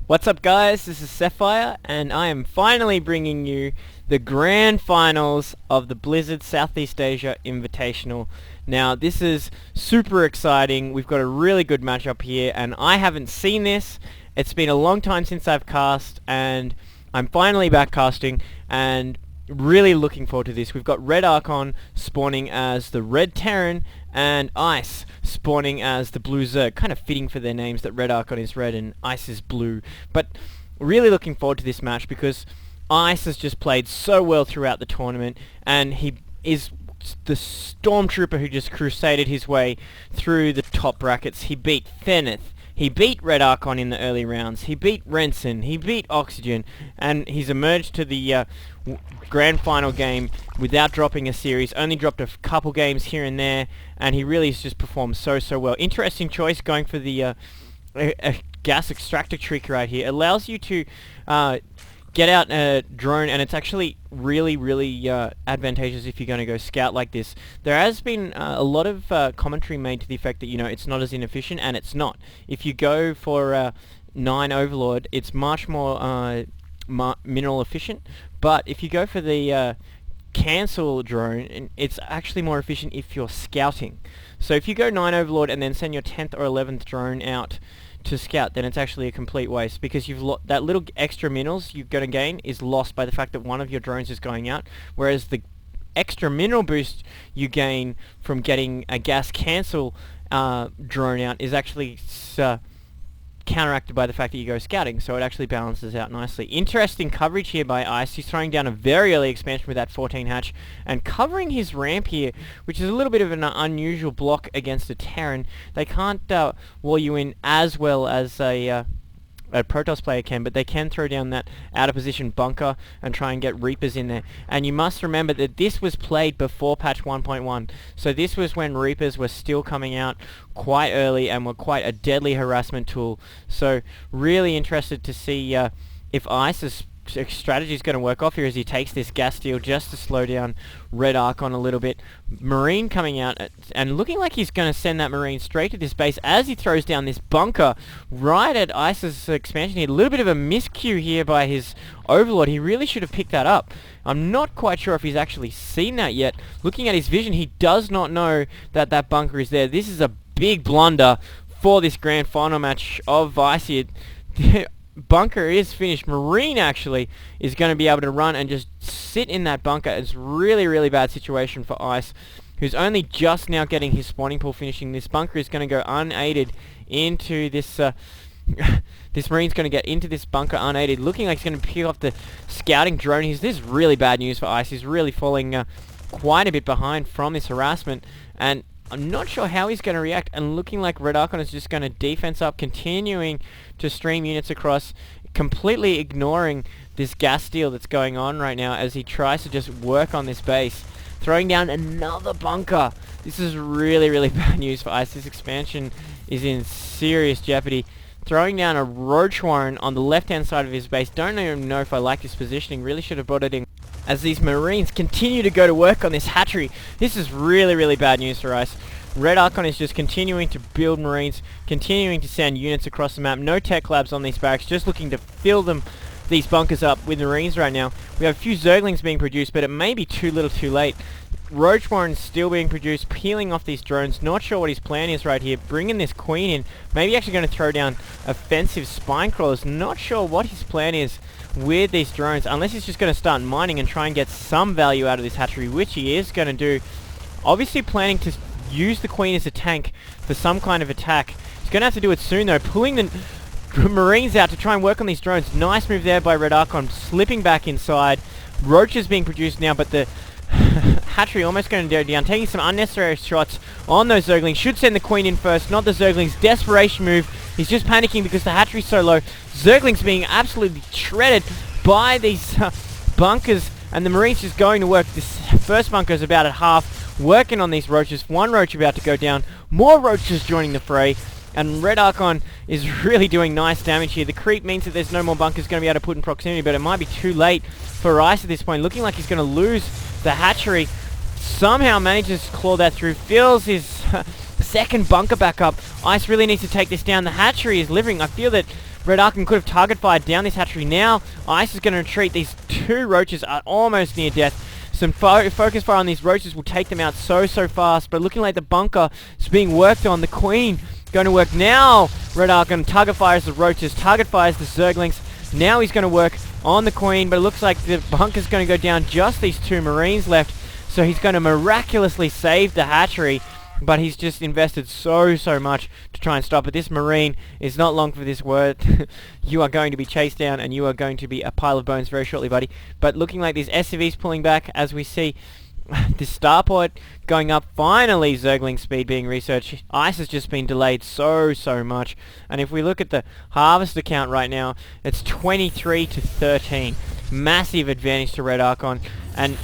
What's up guys, this is Sapphire and I am finally bringing you the grand finals of the Blizzard Southeast Asia Invitational. Now this is super exciting. We've got a really good matchup here and I haven't seen this. It's been a long time since I've cast and I'm finally back casting and really looking forward to this. We've got RedArchon spawning as the Red Terran and Ice spawning as the Blue Zerg. Kind of fitting for their names that RedArchon is red and Ice is blue. But really looking forward to this match because Ice has just played so well throughout the tournament and he is the stormtrooper who just crusaded his way through the top brackets. He beat Fenneth. He beat RedArchon in the early rounds. He beat Renson. He beat Oxygen. And he's emerged to the grand final game without dropping a series. Only dropped a couple games here and there. And he really has just performed so well. Interesting choice going for the a gas extractor trick right here. Allows you to get out a drone, and it's actually really advantageous if you're going to go scout like this. There has been a lot of commentary made to the effect that, you know, it's not as inefficient, and it's not. If you go for 9 Overlord, it's much more mineral efficient, but if you go for the cancel drone, it's actually more efficient if you're scouting. So if you go 9 Overlord and then send your 10th or 11th drone out to scout, then it's actually a complete waste because you've that little extra minerals you're going to gain is lost by the fact that one of your drones is going out, whereas the extra mineral boost you gain from getting a gas cancel drone out is actually counteracted by the fact that you go scouting, so it actually balances out nicely. Interesting coverage here by Ice. He's throwing down a very early expansion with that 14 hatch and covering his ramp here, which is a little bit of an unusual block against a Terran. They can't wall you in as well as a Protoss player can, but they can throw down that out of position bunker and try and get Reapers in there. And you must remember that this was played before patch 1.1, so this was when Reapers were still coming out quite early and were quite a deadly harassment tool. So really interested to see if Ice's strategy is going to work off here as he takes this gas steal just to slow down RedArchon a little bit. Marine coming out and looking like he's going to send that Marine straight to this base as he throws down this bunker right at Ice's expansion here. A little bit of a miscue here by his Overlord. He really should have picked that up. I'm not quite sure if he's actually seen that yet. Looking at his vision, he does not know that that bunker is there. This is a big blunder for this grand final match of Ice here. Bunker is finished. Marine actually is going to be able to run and just sit in that bunker. It's really bad situation for Ice, who's only just now getting his spawning pool finishing. This bunker is going to go unaided into this this Marine's going to get into this bunker unaided, looking like he's going to pick off the scouting drone. This is really bad news for Ice. He's really falling quite a bit behind from this harassment, and I'm not sure how he's going to react, and looking like RedArchon is just going to defense up, continuing to stream units across, completely ignoring this gas steal that's going on right now as he tries to just work on this base. Throwing down another bunker. This is really bad news for Ice. This expansion is in serious jeopardy. Throwing down a Roach Warren on the left-hand side of his base. Don't even know if I like this positioning. Really should have brought it in as these Marines continue to go to work on this hatchery. This is really bad news for Ice. RedArchon is just continuing to build Marines, continuing to send units across the map. No tech labs on these barracks, just looking to fill these bunkers up with Marines right now. We have a few Zerglings being produced, but it may be too little too late. Roach Warren's still being produced, peeling off these drones. Not sure what his plan is right here. Bringing this Queen in. Maybe actually going to throw down offensive spine crawlers. Not sure what his plan is with these drones, unless he's just going to start mining and try and get some value out of this hatchery, which he is going to do. Obviously planning to use the Queen as a tank for some kind of attack. He's going to have to do it soon though. Pulling the Marines out to try and work on these drones. Nice move there by RedArchon, slipping back inside. Roach is being produced now, but the hatchery almost going to go down, taking some unnecessary shots on those Zerglings. Should send the Queen in first, not the Zerglings. Desperation move. He's just panicking because the hatchery's so low. Zerglings being absolutely shredded by these bunkers, and the Marines just going to work. This first bunker is about at half, working on these roaches. One roach about to go down. More roaches joining the fray. And RedArchon is really doing nice damage here. The creep means that there's no more bunkers going to be able to put in proximity, but it might be too late for Ice at this point. Looking like he's going to lose the hatchery. Somehow manages to claw that through. Fills his second bunker back up. Ice really needs to take this down. The hatchery is living. I feel that RedArchon could have target fired down this hatchery. Now Ice is going to retreat. These two roaches are almost near death. Some focus fire on these roaches will take them out so fast, but looking like the bunker is being worked on. The Queen going to work now. RedArchon target fires the roaches, target fires the Zerglings. Now he's going to work on the Queen, but it looks like the bunker's going to go down. Just these two Marines left, so he's going to miraculously save the hatchery, but he's just invested so much to try and stop it. This Marine is not long for this word. You are going to be chased down, and you are going to be a pile of bones very shortly, buddy. But looking like these SCVs pulling back as we see this starport going up. Finally, Zergling speed being researched. Ice has just been delayed so much. And if we look at the harvester count right now, it's 23 to 13. Massive advantage to RedArchon. And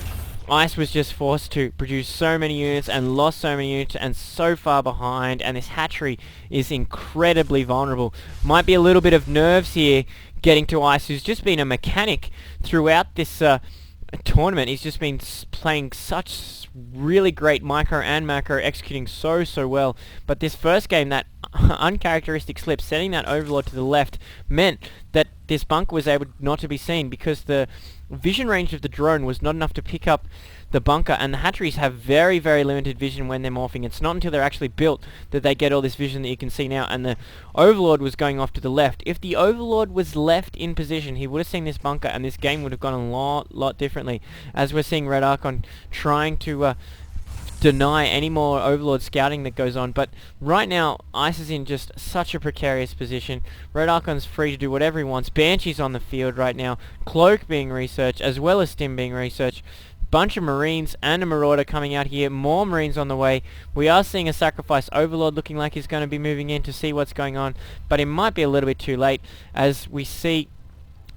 Ice was just forced to produce so many units and lost so many units and so far behind. And this hatchery is incredibly vulnerable. Might be a little bit of nerves here getting to Ice, who's just been a mechanic throughout this tournament. He's just been playing such really great micro and macro, executing so well. But this first game, that uncharacteristic slip, setting that overlord to the left, meant that this bunker was able not to be seen because the vision range of the drone was not enough to pick up the bunker, and the hatcheries have very limited vision when they're morphing. It's not until they're actually built that they get all this vision that you can see now, and the overlord was going off to the left. If the overlord was left in position, he would have seen this bunker, and this game would have gone a lot differently, as we're seeing RedArchon trying to deny any more overlord scouting that goes on. But right now, Ice is in just such a precarious position. RedArchon's free to do whatever he wants. Banshee's on the field right now, Cloak being researched, as well as Stim being researched. Bunch of Marines and a Marauder coming out here. More Marines on the way. We are seeing a sacrifice overlord looking like he's going to be moving in to see what's going on, but it might be a little bit too late as we see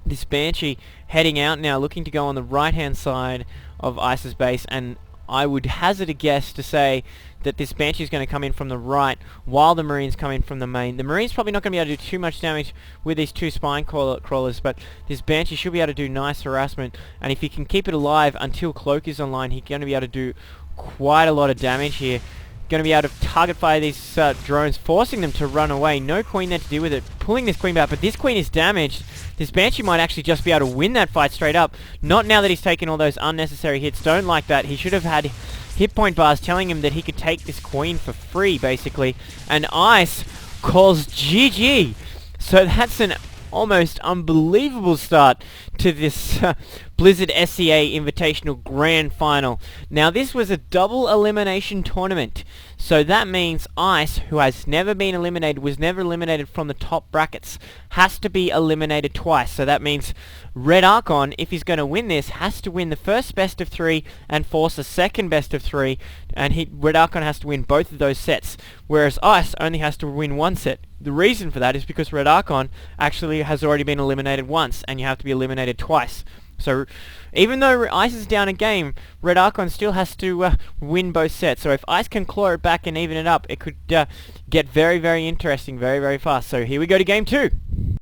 this Banshee heading out now, looking to go on the right hand side of Ice's base, and I would hazard a guess to say that this Banshee is going to come in from the right while the Marines come in from the main. The Marines probably not going to be able to do too much damage with these two spine crawlers, but this Banshee should be able to do nice harassment, and if he can keep it alive until Cloak is online, he's going to be able to do quite a lot of damage here. Going to be able to target fire these drones, forcing them to run away. No Queen there to deal with it. Pulling this Queen back, but this Queen is damaged. This Banshee might actually just be able to win that fight straight up. Not now that he's taken all those unnecessary hits. Don't like that. He should have had hit point bars telling him that he could take this Queen for free, basically. And Ice calls GG. So that's an almost unbelievable start to this Blizzard SCA Invitational Grand Final. Now this was a double elimination tournament, so that means Ice, who has never been eliminated, was never eliminated from the top brackets, has to be eliminated twice. So that means RedArchon, if he's going to win this, has to win the first best of 3 and force a second best of 3, and RedArchon has to win both of those sets, whereas Ice only has to win one set. The reason for that is because RedArchon actually has already been eliminated once, and you have to be eliminated twice. So even though Ice is down a game, RedArchon still has to win both sets. So if Ice can claw it back and even it up, it could get very interesting very fast. So here we go to game 2.